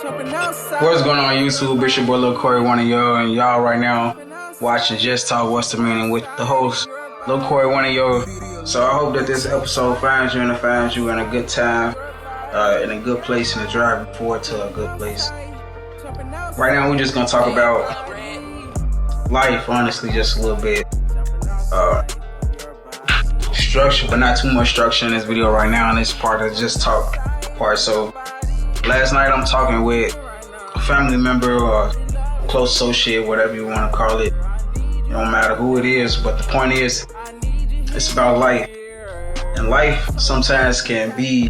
What's going on YouTube? It's your boy Lil Corey, one of y'all, and y'all right now watching Just Talk What's the Meaning with the host Lil Corey, one of y'all. So I hope that this episode finds you in a good time, in a good place, and to drive you forward to a good place. Right now we're just gonna talk about life, honestly, just a little bit. Structure, but not too much structure in this video right now, and this part of Just Talk part. So last night I'm talking with a family member or close associate, whatever you want to call it. It don't matter who it is, but the point is, it's about life. And life sometimes can be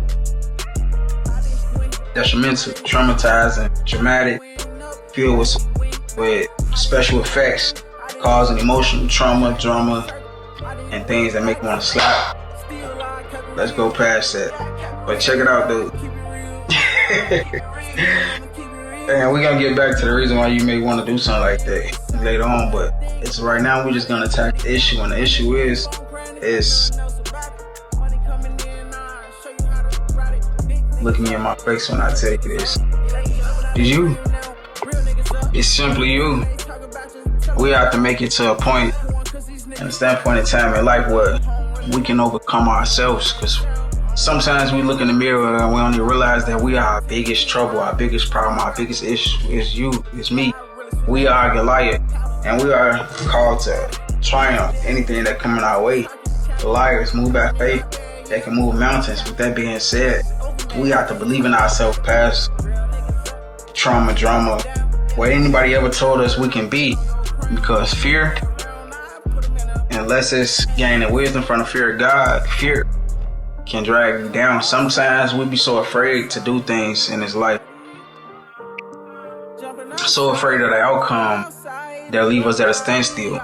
detrimental, traumatizing, dramatic, filled with special effects, causing emotional trauma, drama, and things that make you want to slap. Let's go past that. But check it out, dude. And we're gonna get back to the reason why you may want to do something like that later on, but it's right now we're just gonna attack the issue, and the issue is look me in my face when I tell you this. It's you. It's simply you. We have to make it to a point, and a standpoint in time in life where we can overcome ourselves, because sometimes we look in the mirror and we only realize that we are our biggest trouble, our biggest problem, our biggest issue is you, it's me. We are Goliath, and we are called to triumph anything that comes our way. Goliaths move by faith, they can move mountains. With that being said, we have to believe in ourselves past trauma, drama, what anybody ever told us we can be, because fear, unless it's gaining wisdom from the fear of God, fear can drag you down. Sometimes we be so afraid to do things in this life, so afraid of the outcome that leave us at a standstill.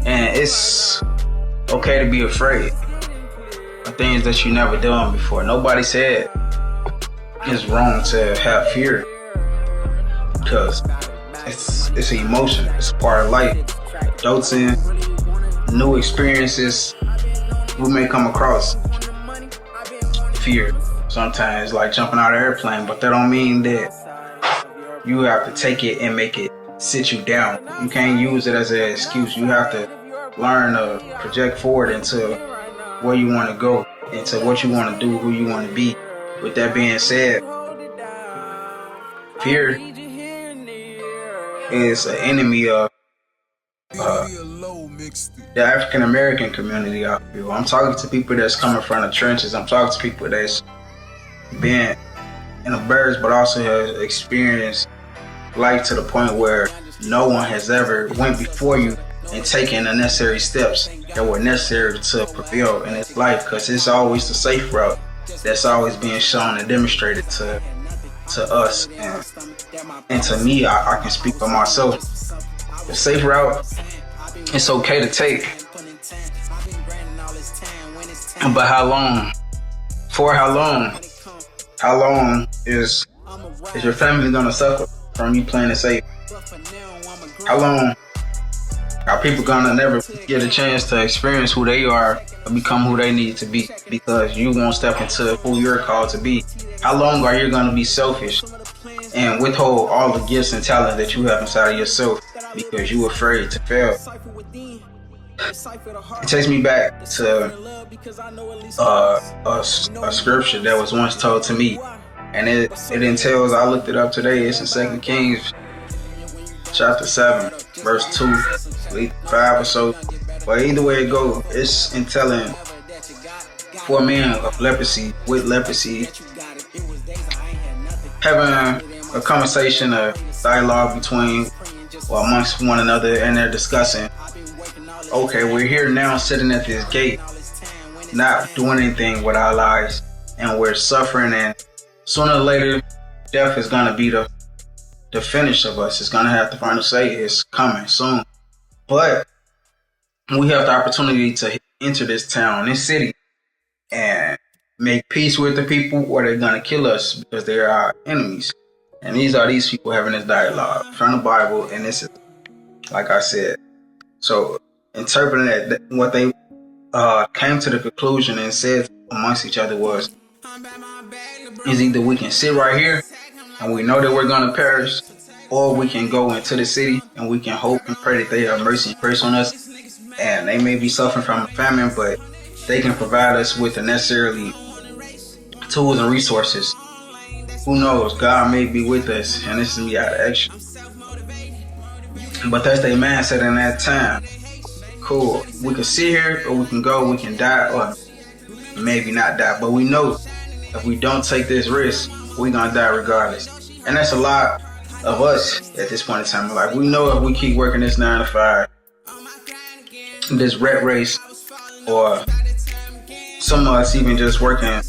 And it's okay to be afraid of things that you never done before. Nobody said it's wrong to have fear, because it's an emotion, it's a part of life. Adulting, new experiences, we may come across fear sometimes, like jumping out of an airplane, but that don't mean that you have to take it and make it sit you down. You can't use it as an excuse. You have to learn to project forward into where you want to go, into what you want to do, who you want to be. With that being said, fear is an enemy of the African American community. I feel I'm talking to people that's coming from the trenches. I'm talking to people that's been in the birds, but also has experienced life to the point where no one has ever went before you and taken the necessary steps that were necessary to prevail in this life. Because it's always the safe route that's always being shown and demonstrated to us, and to me, I can speak for myself. The safe route, it's okay to take, but how long? For how long? How long is your family gonna suffer from you playing it safe? How long are people gonna never get a chance to experience who they are or become who they need to be, because you won't step into who you're called to be? How long are you gonna be selfish and withhold all the gifts and talents that you have inside of yourself because you're afraid to fail? It takes me back to a scripture that was once told to me, and it entails, I looked it up today, it's in 2 Kings chapter 7 verse 2, 5 or so, but either way it goes, it's in telling 4 men of leprosy, with leprosy, having a conversation, a dialogue between or amongst one another, and they're discussing, okay, we're here now sitting at this gate, not doing anything with our lives, and we're suffering, and sooner or later death is going to be the finish of us. It's going to have the final say. It's coming soon, but we have the opportunity to enter this town, this city, and make peace with the people, or they're going to kill us because they are our enemies. And these people having this dialogue from the Bible, and this is, like I said, so interpreting that, what they came to the conclusion and said amongst each other was, is either we can sit right here and we know that we're gonna perish, or we can go into the city and we can hope and pray that they have mercy and grace on us. And they may be suffering from a famine, but they can provide us with the necessary tools and resources. Who knows? God may be with us, and this is me out of action. But that's their mindset in that time. Cool. We can sit here, or we can go. We can die, or maybe not die. But we know if we don't take this risk, we're gonna die regardless. And that's a lot of us at this point in time. Like, we know if we keep working this 9 to 5, this rat race, or some of us even just working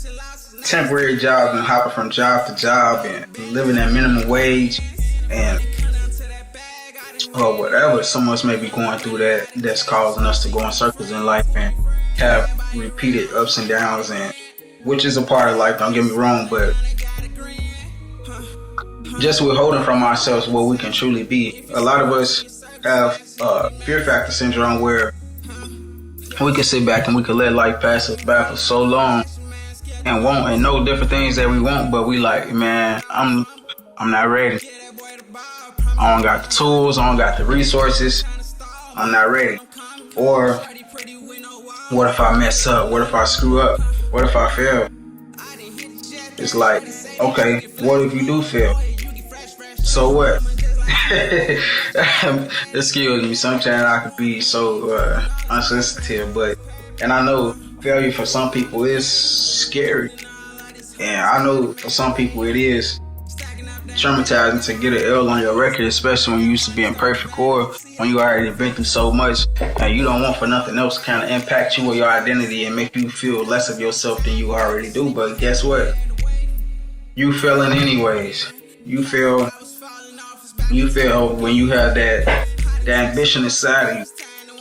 temporary jobs and hopping from job to job and living at minimum wage and or whatever, some of us may be going through that's causing us to go in circles in life and have repeated ups and downs, and which is a part of life, don't get me wrong, but just withholding from ourselves what we can truly be. A lot of us have fear factor syndrome, where we can sit back and we can let life pass us by for so long and want and know different things that we want, but we like, man, I'm not ready. I don't got the tools, I don't got the resources, I'm not ready. Or what if I mess up? What if I screw up? What if I fail? It's like, okay, what if you do fail? So what? Excuse me, sometimes I could be so unsensitive, and I know failure for some people is scary, and I know for some people it is traumatizing to get an L on your record, especially when you used to being perfect, or when you already been through so much and you don't want for nothing else to kind of impact you or your identity and make you feel less of yourself than you already do. But guess what? You failing anyways. You fail when you have that ambition inside of you,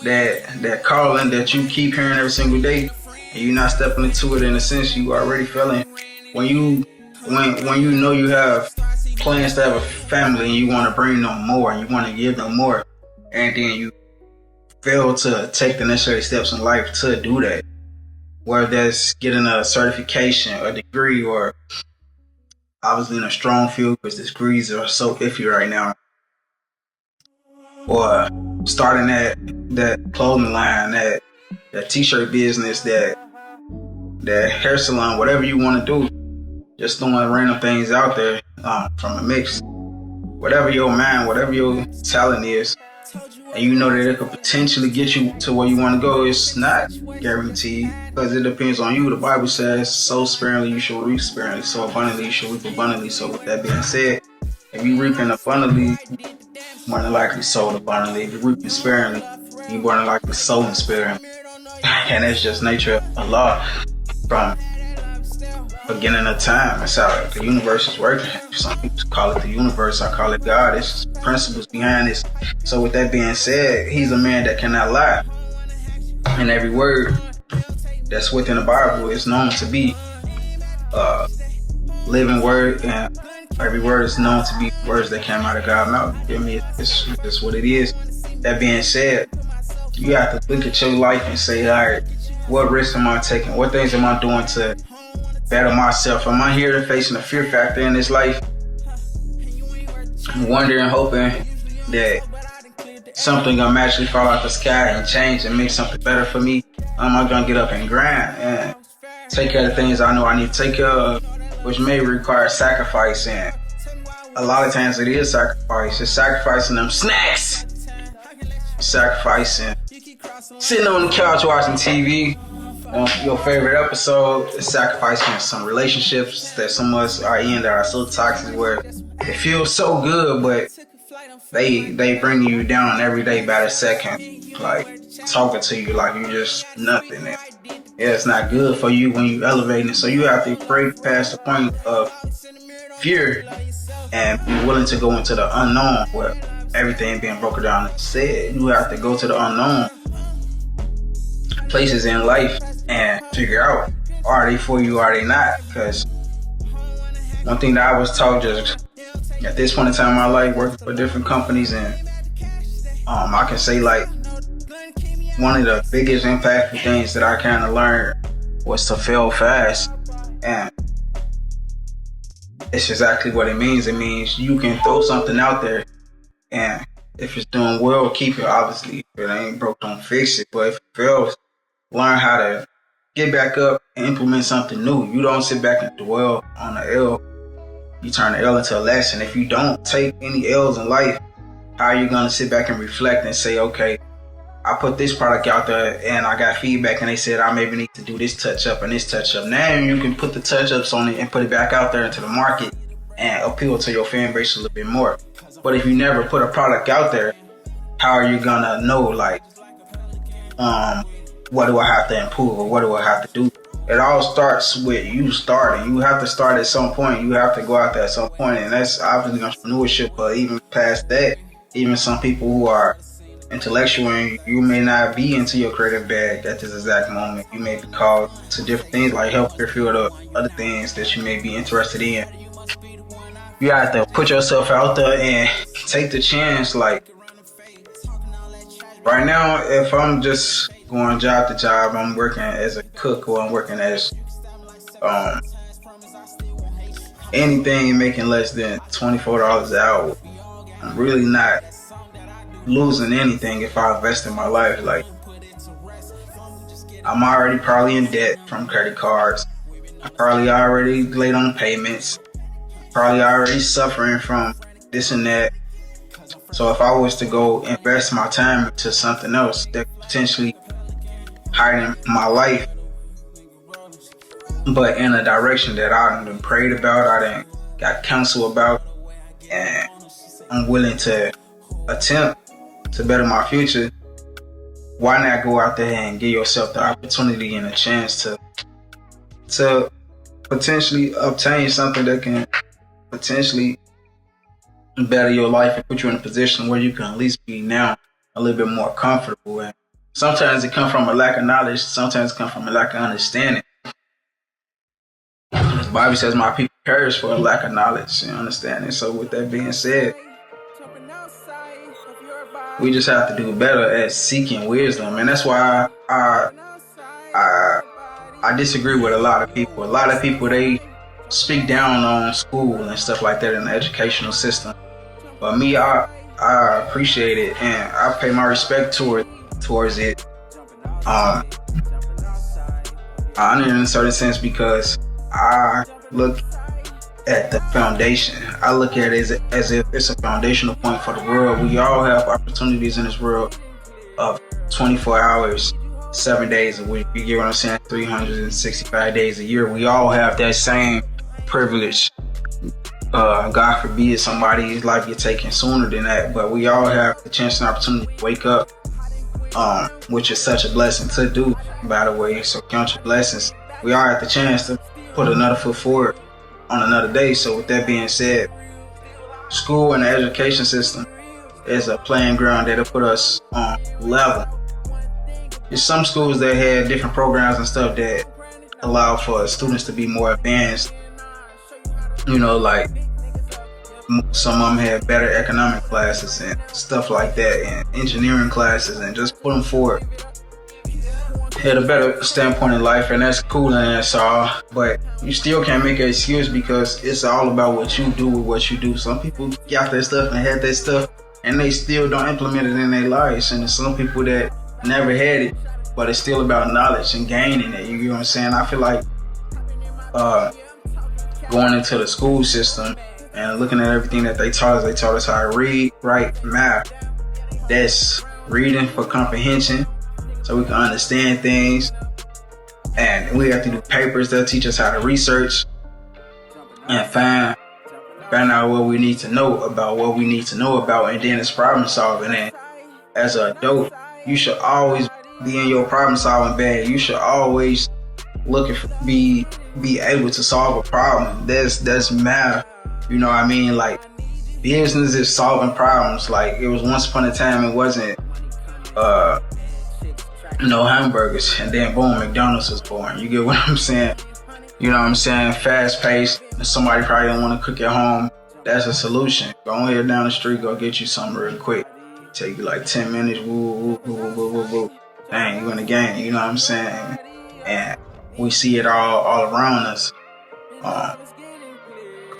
that calling that you keep hearing every single day, and you're not stepping into it. In a sense, you already failing. When you know you have plans to have a family and you want to bring them more and you want to give them more, and then you fail to take the necessary steps in life to do that, whether that's getting a certification, a degree, or obviously in a strong field because the degrees are so iffy right now, or starting that clothing line, that t-shirt business, that hair salon, whatever you want to do. Just throwing random things out there from a mix. Whatever your mind, whatever your talent is, and you know that it could potentially get you to where you want to go, it's not guaranteed because it depends on you. The Bible says, sow sparingly, you shall reap sparingly. Sow abundantly, you shall reap abundantly. So with that being said, if you reaping abundantly, more than likely sow abundantly. If you're reaping sparingly, you more than likely sow sparingly. And that's just nature of law from beginning of time. That's how the universe is working. Some people call it the universe, I call it God. It's principles behind this. So with that being said, he's a man that cannot lie, and every word that's within the Bible is known to be living word, and every word is known to be words that came out of God's mouth. I mean, it's what it is. That being said, you have to look at your life and say, all right, what risks am I taking? What things am I doing to better myself? Am I here to facing a fear factor in this life? I'm wondering, hoping that something gonna magically fall out the sky and change and make something better for me. Am I gonna get up and grind and take care of the things I know I need to take care of, which may require sacrifice? And a lot of times it is sacrifice. It's sacrificing them snacks, sacrificing sitting on the couch watching TV on your favorite episode, sacrificing some relationships that some of us are in that are so toxic, where it feels so good, but they bring you down every day by the second, like talking to you like you just nothing. And yeah, it's not good for you when you elevating. So you have to break past the point of fear and be willing to go into the unknown, where everything being broken down and said. You have to go to the unknown places in life and figure out, are they for you, are they not? Because one thing that I was taught just at this point in time in my life, working for different companies, and I can say like one of the biggest impactful things that I kind of learned was to fail fast. And it's exactly what it means. It means you can throw something out there, and if it's doing well, keep it. Obviously, if it ain't broke, don't fix it. But if it fails, learn how to get back up and implement something new. You don't sit back and dwell on the L. You turn the L into a lesson. If you don't take any L's in life, how are you going to sit back and reflect and say, okay, I put this product out there and I got feedback and they said I maybe need to do this touch up and this touch up. Now you can put the touch ups on it and put it back out there into the market and appeal to your fan base a little bit more. But if you never put a product out there, how are you gonna know, like, what do I have to improve or what do I have to do? It all starts with you starting. You have to start at some point. You have to go out there at some point, and that's obviously entrepreneurship. But even past that, even some people who are intellectual and you may not be into your creative bag at this exact moment. You may be called to different things like healthcare field or other things that you may be interested in. You have to put yourself out there and take the chance. Like right now, if I'm just going job to job, I'm working as a cook or I'm working as anything making less than $24 an hour, I'm really not losing anything if I invest in my life. Like, I'm already probably in debt from credit cards. I probably already late on payments. Probably already suffering from this and that. So if I was to go invest my time into something else that could potentially heighten my life, but in a direction that I didn't prayed about, I didn't got counsel about, and I'm willing to attempt to better my future, why not go out there and give yourself the opportunity and a chance to potentially obtain something that can potentially better your life and put you in a position where you can at least be now a little bit more comfortable. And sometimes it comes from a lack of knowledge, sometimes it comes from a lack of understanding. As Bible says, my people perish for a lack of knowledge and understanding. So with that being said, we just have to do better at seeking wisdom. And that's why I disagree with a lot of people. A lot of people, they speak down on school and stuff like that in the educational system. But me, I appreciate it and I pay my respect towards it. I honor it in a certain sense because I look at the foundation. I look at it as if it's a foundational point for the world. We all have opportunities in this world of 24 hours, 7 days a week. You get what I'm saying? 365 days a year. We all have that same privilege. God forbid somebody's life get taken sooner than that, but we all have the chance and opportunity to wake up, which is such a blessing to do, by the way. So count your blessings. We all have the chance to put another foot forward on another day. So with that being said, school and the education system is a playing ground that'll put us on level. There's some schools that had different programs and stuff that allow for students to be more advanced. You know, like some of them had better economic classes and stuff like that, and engineering classes, and just put them forward. Had a better standpoint in life, and that's cool and that's all. But you still can't make an excuse because it's all about what you do with what you do. Some people got that stuff and had that stuff, and they still don't implement it in their lives. And there's some people that never had it, but it's still about knowledge and gaining it. You know what I'm saying? I feel like going into the school system and looking at everything that they taught us how to read, write, math. That's reading for comprehension, so we can understand things. And we have to do papers that teach us how to research and find out what we need to know about what we need to know about, and then it's problem solving. And as an adult, you should always be in your problem solving bag. You should always looking for be able to solve a problem. That's math. You know what I mean? Like, business is solving problems. Like, it was once upon a time it wasn't hamburgers, and then boom, McDonald's was born. You get what I'm saying? You know what I'm saying? Fast paced. Somebody probably don't want to cook at home. That's a solution. Go ahead down the street, go get you something real quick. Take you like 10 minutes. Woo, woo, woo, woo, woo, woo. Dang, you in the game. You know what I'm saying? And we see it all around us.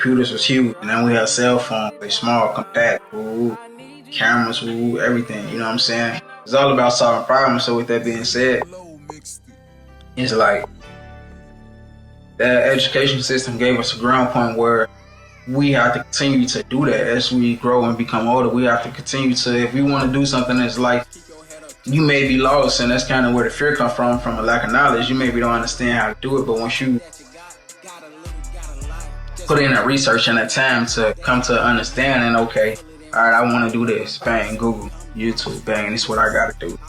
computers was huge, and then we had cell phones, they small, compact, cameras, everything. You know what I'm saying? It's all about solving problems. So with that being said, it's like that education system gave us a ground point where we have to continue to do that as we grow and become older. We have to continue to, if we want to do something that's like, you may be lost, and that's kind of where the fear comes from a lack of knowledge. You maybe don't understand how to do it, but once you put in that research and that time to come to understanding, okay, all right, I want to do this. Bang, Google, YouTube, bang, this is what I got to do.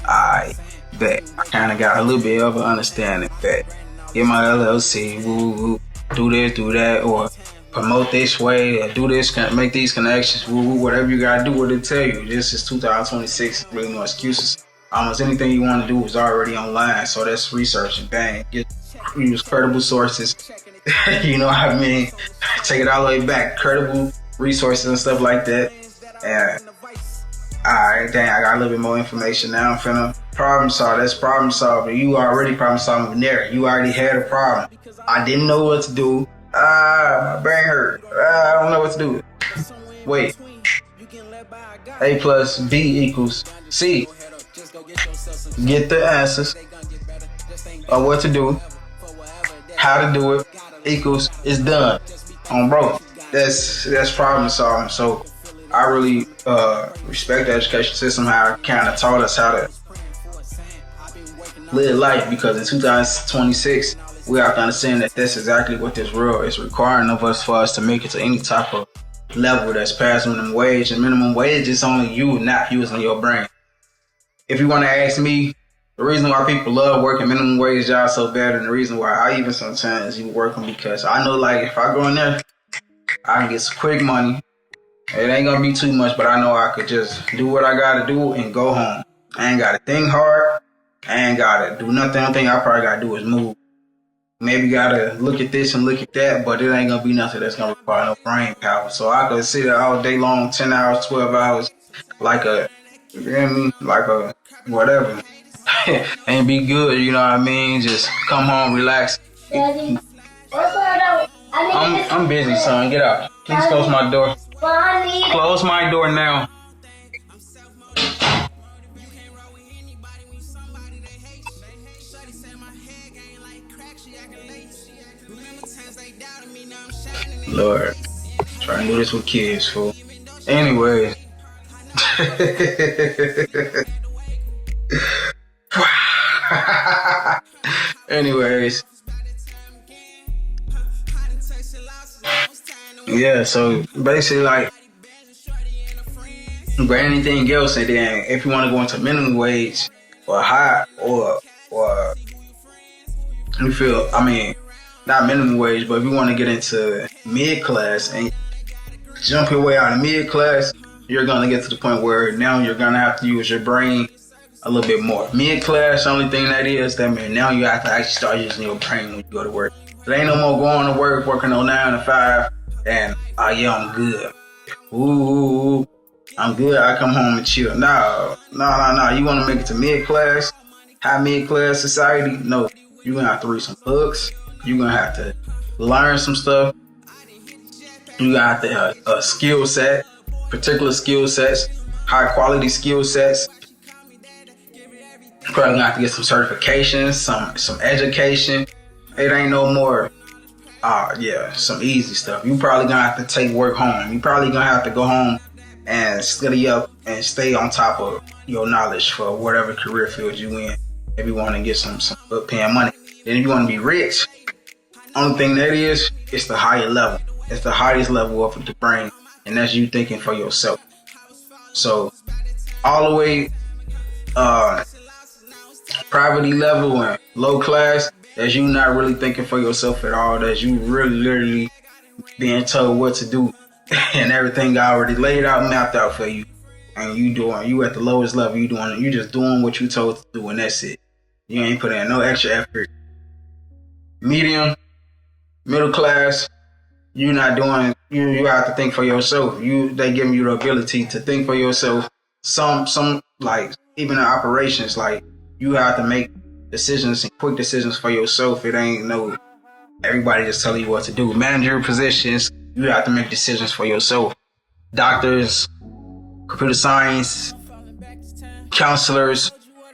I bet. I kind of got a little bit of an understanding that get my LLC, do this, do that, or promote this way, or do this, make these connections, whatever you got to do, what it tell you. This is 2026, really no excuses. Almost anything you want to do is already online, so that's research and bang. Use credible sources. You know what I mean? Take it all the way back. Credible resources and stuff like that. And alright, dang, I got a little bit more information now. I'm finna problem solve. That's problem solving. You already problem solving there. You already had a problem. I didn't know what to do. My brain hurt. I don't know what to do. Wait. A plus B equals C. Get the answers of what to do, how to do it, equals it's done. Bro, that's problem solving. So I really respect the education system, how it kind of taught us how to live life, because in 2026 we have to understand that that's exactly what this world is requiring of us for us to make it to any type of level that's past minimum wage. And minimum wage is only you not using your brain. If you want to ask me, the reason why people love working minimum wage jobs so bad, and the reason why I even sometimes even work them, because I know, like, if I go in there, I can get some quick money. It ain't gonna be too much, but I know I could just do what I gotta do and go home. I ain't gotta think hard. I ain't gotta do nothing. The only thing I probably gotta do is move. Maybe gotta look at this and look at that, but it ain't gonna be nothing that's gonna require no brain power. So I could sit there all day long, 10 hours, 12 hours, like a, you hear me? Like a whatever. And be good, you know what I mean? Just come home, relax. Daddy, I'm busy, son. Get out. Please close my door. Close my door now. Lord, trying to do this with kids, fool. Anyways. Anyways. Yeah, so basically, like, but anything else, and then if you want to go into minimum wage or high or you feel, I mean, not minimum wage, but if you want to get into mid class and jump your way out of mid class, you're gonna get to the point where now you're gonna have to use your brain a little bit more. Mid class, only thing that means now you have to actually start using your brain when you go to work. There ain't no more going to work, working on 9 to 5, and yeah, I'm good. Ooh, I'm good. I come home and chill. No. You want to make it to mid class, high mid class society? No, you're gonna have to read some books. You're gonna have to learn some stuff. You gonna have to have a skill set, particular skill sets, high quality skill sets. You're probably gonna have to get some certifications, some education. It ain't no more. Some easy stuff. You probably gonna have to take work home. You probably gonna have to go home and study up and stay on top of your knowledge for whatever career field you in. If you want to get some good paying money. Then if you want to be rich, only thing that is, it's the higher level. It's the highest level of the brain, and that's you thinking for yourself. So all the way poverty level and low class, that's you not really thinking for yourself at all. That's you really literally being told what to do and everything already laid out, mapped out for you. And you at the lowest level, you just doing what you told to do, and that's it. You ain't putting in no extra effort. Medium, middle class, you not doing, you have to think for yourself. They giving you the ability to think for yourself. Some like even in operations, like you have to make decisions and quick decisions for yourself. It ain't no everybody just telling you what to do. Manager positions, You have to make decisions for yourself. Doctors, computer science, counselors,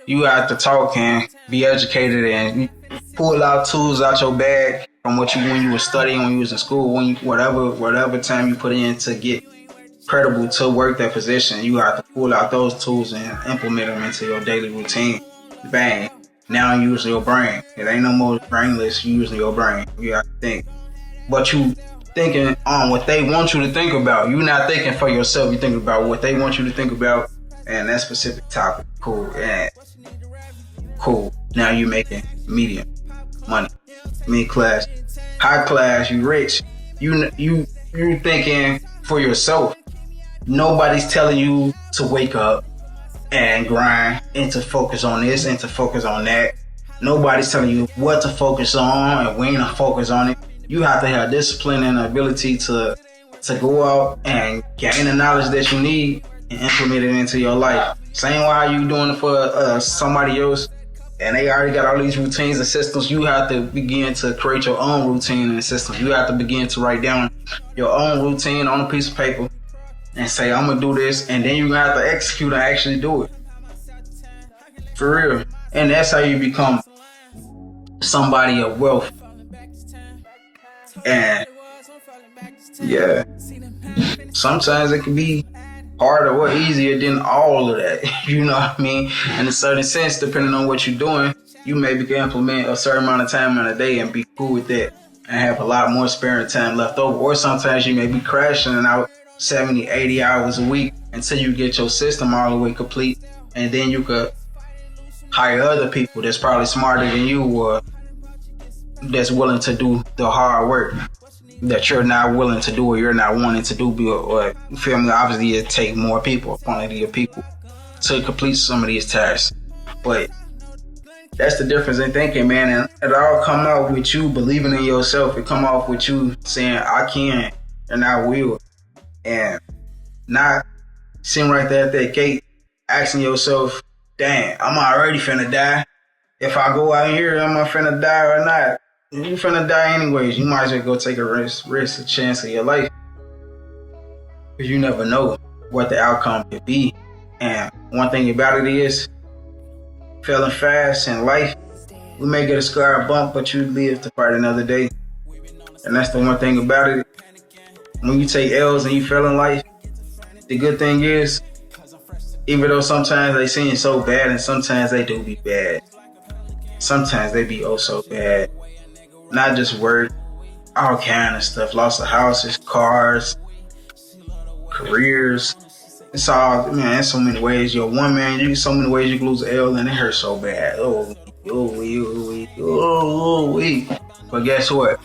you have to talk and be educated and pull out tools out your bag from when you were studying, when you was in school, whatever time you put in to get credible to work that position. You have to pull out those tools and implement them into your daily routine. Bang. Now you use your brain. It ain't no more brainless. You using your brain. You have to think. But you thinking on what they want you to think about. You're not thinking for yourself. You're thinking about what they want you to think about and that specific topic. Cool. And cool. Now you making medium money. Mid class. High class. You rich. You thinking for yourself. Nobody's telling you to wake up and grind and to focus on this and to focus on that. Nobody's telling you what to focus on and when to focus on it. You have to have discipline and ability to go out and gain the knowledge that you need and implement it into your life. Same way how you doing it for somebody else and they already got all these routines and systems. You have to begin to create your own routine and systems. You have to begin to write down your own routine on a piece of paper and say, I'm gonna do this, and then you have to execute and actually do it. For real. And that's how you become somebody of wealth. And yeah, sometimes it can be harder or easier than all of that. You know what I mean? In a certain sense, depending on what you're doing, you maybe can implement a certain amount of time in a day and be cool with that and have a lot more spare time left over. Or sometimes you may be crashing out 70, 80 hours a week until you get your system all the way complete. And then you could hire other people that's probably smarter than you or that's willing to do the hard work that you're not willing to do or you're not wanting to do. Or feel me? Obviously, it take more people, a quantity of people to complete some of these tasks. But that's the difference in thinking, man. And it all come out with you believing in yourself. It come off with you saying, I can and I will. And not sitting right there at that gate asking yourself, dang, I'm already finna die. If I go out here, am I finna die or not? You finna die anyways. You might as well go take a risk, a chance of your life. Because you never know what the outcome could be. And one thing about it is, failing fast in life, we may get a scar or bump, but you live to fight another day. And that's the one thing about it. When you take L's and you fail in life, the good thing is, even though sometimes they seem so bad and sometimes they do be bad. Sometimes they be oh so bad. Not just work, all kind of stuff. Loss of houses, cars, careers. It's all, man, in so many ways. You're one man, so many ways you can lose an L and it hurts so bad. Oh, But guess what?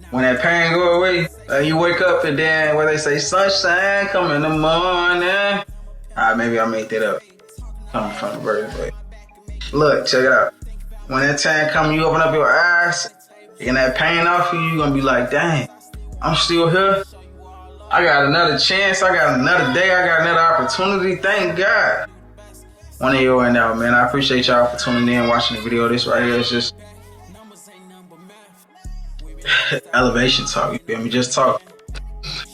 When that pain go away, you wake up and then where they say sunshine come in the morning. Maybe I made that up. Coming from the bird, but look, check it out. When that time comes, you open up your eyes, and that pain off you, you're gonna be like, dang, I'm still here. I got another chance. I got another day. I got another opportunity. Thank God. One of you right now, man. I appreciate y'all for tuning in, watching the video. This right here is just elevation talk. You feel me? Just talk.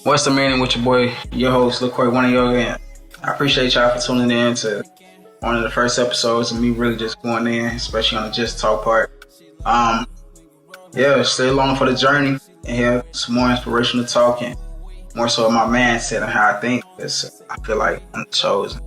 What's the meaning with your boy, your host, LaQuay, one of your again. I appreciate y'all for tuning in to one of the first episodes of me really just going in, especially on the Just Talk part. Yeah, stay along for the journey and have some more inspirational talk and more so my mindset and how I think. Because I feel like I'm chosen.